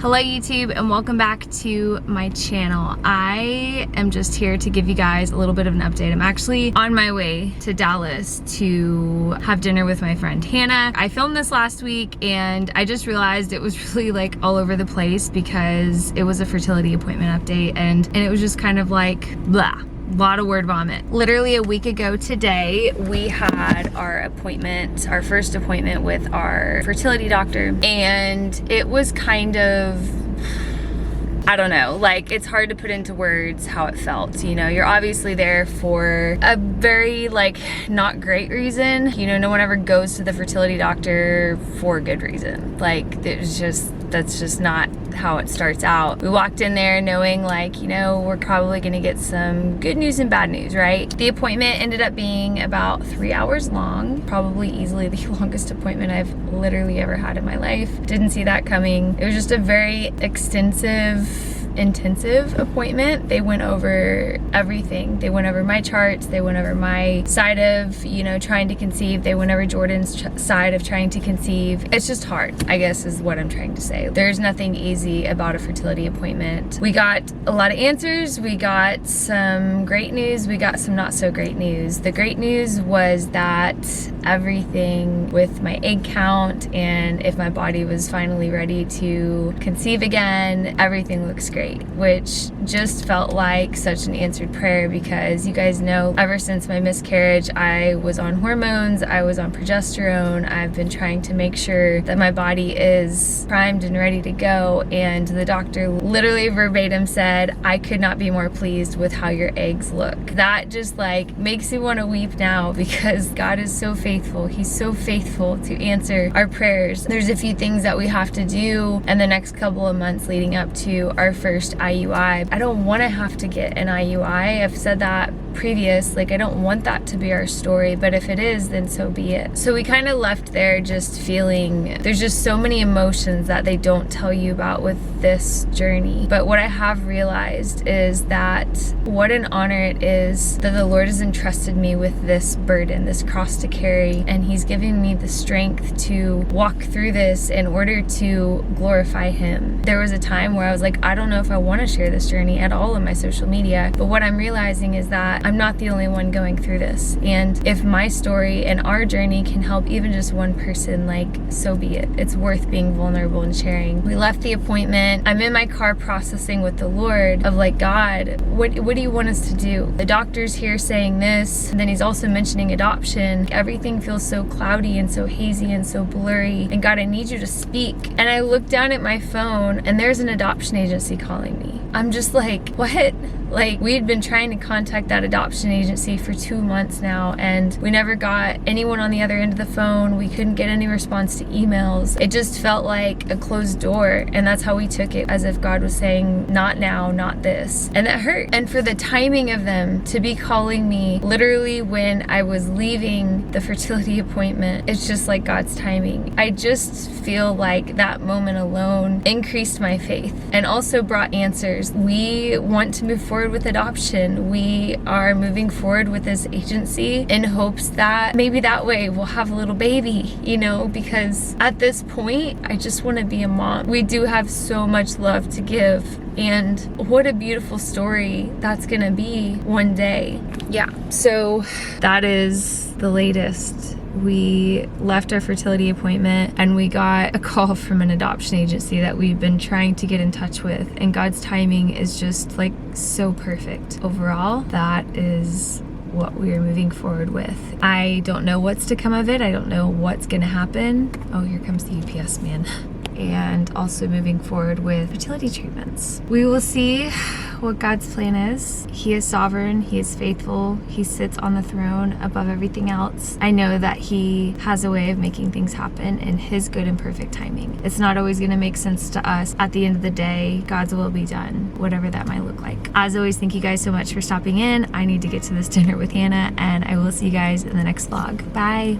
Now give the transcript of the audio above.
Hello YouTube and welcome back to my channel. I am just here to give you guys a little bit of an update. I'm actually on my way to Dallas to have dinner with my friend Hannah. I filmed this last week and I just realized it was really like all over the place because it was a fertility appointment update and it was just kind of like blah. Lot of word vomit. Literally a week ago today, we had our first appointment with our fertility doctor, and it was kind of, I don't know, like it's hard to put into words how it felt. You know, you're obviously there for a very like not great reason. You know, no one ever goes to the fertility doctor for a good reason. Like that's just not how it starts out. We walked in there knowing like, you know, we're probably gonna get some good news and bad news, right? The appointment ended up being about 3 hours long, probably easily the longest appointment I've literally ever had in my life. Didn't see that coming. It was just a very extensive, intensive appointment. They went over everything. They went over my charts. They went over my side of, you know, trying to conceive. They went over Jordan's side of trying to conceive. It's just hard, I guess is what I'm trying to say. There's nothing easy about a fertility appointment. We got a lot of answers. We got some great news. We got some not so great news. The great news was that everything with my egg count and if my body was finally ready to conceive again, everything looks great, which just felt like such an answered prayer because you guys know ever since my miscarriage, I was on hormones, I was on progesterone. I've been trying to make sure that my body is primed and ready to go, and the doctor literally verbatim said, I could not be more pleased with how your eggs look. That just like makes me want to weep now because God is so faithful. He's so faithful to answer our prayers. There's a few things that we have to do in the next couple of months leading up to our first IUI. I don't want to have to get an IUI. I've said that previous, like I don't want that to be our story, but if it is, then so be it. So we kind of left there just feeling there's just so many emotions that they don't tell you about with this journey. But what I have realized is that what an honor it is that the Lord has entrusted me with this burden, this cross to carry, and He's giving me the strength to walk through this in order to glorify Him. There was a time where I was like, I don't know if I want to share this journey at all on my social media, but what I'm realizing is that I'm not the only one going through this, and if my story and our journey can help even just one person, like so be it. It's worth being vulnerable and sharing. We left the appointment. I'm in my car processing with the Lord of like, God, what do you want us to do? The doctor's here saying this, and then he's also mentioning adoption. Everything feels so cloudy and so hazy and so blurry, and God, I need you to speak. And I look down at my phone and there's an adoption agency calling me. I'm just like, what? Like, we had been trying to contact that adoption agency for 2 months now, and we never got anyone on the other end of the phone. We couldn't get any response to emails. It just felt like a closed door, and that's how we took it, as if God was saying, not now, not this. And that hurt. And for the timing of them to be calling me literally when I was leaving the fertility appointment, it's just like God's timing. I just feel like that moment alone increased my faith and also brought answers. We want to move forward with adoption. We are moving forward with this agency in hopes that maybe that way we'll have a little baby, you know, because at this point, I just want to be a mom. We do have so much love to give, and what a beautiful story that's gonna be one day. Yeah, so that is the latest. We left our fertility appointment and we got a call from an adoption agency that we've been trying to get in touch with, and God's timing is just like so perfect. Overall, that is what we are moving forward with. I don't know what's to come of it. I don't know what's gonna happen. Oh, here comes the UPS man. And also moving forward with fertility treatments. We will see what God's plan is. He is sovereign, He is faithful, He sits on the throne above everything else. I know that He has a way of making things happen in His good and perfect timing. It's not always gonna make sense to us. At the end of the day, God's will be done, whatever that might look like. As always, thank you guys so much for stopping in. I need to get to this dinner with Hannah, and I will see you guys in the next vlog. Bye.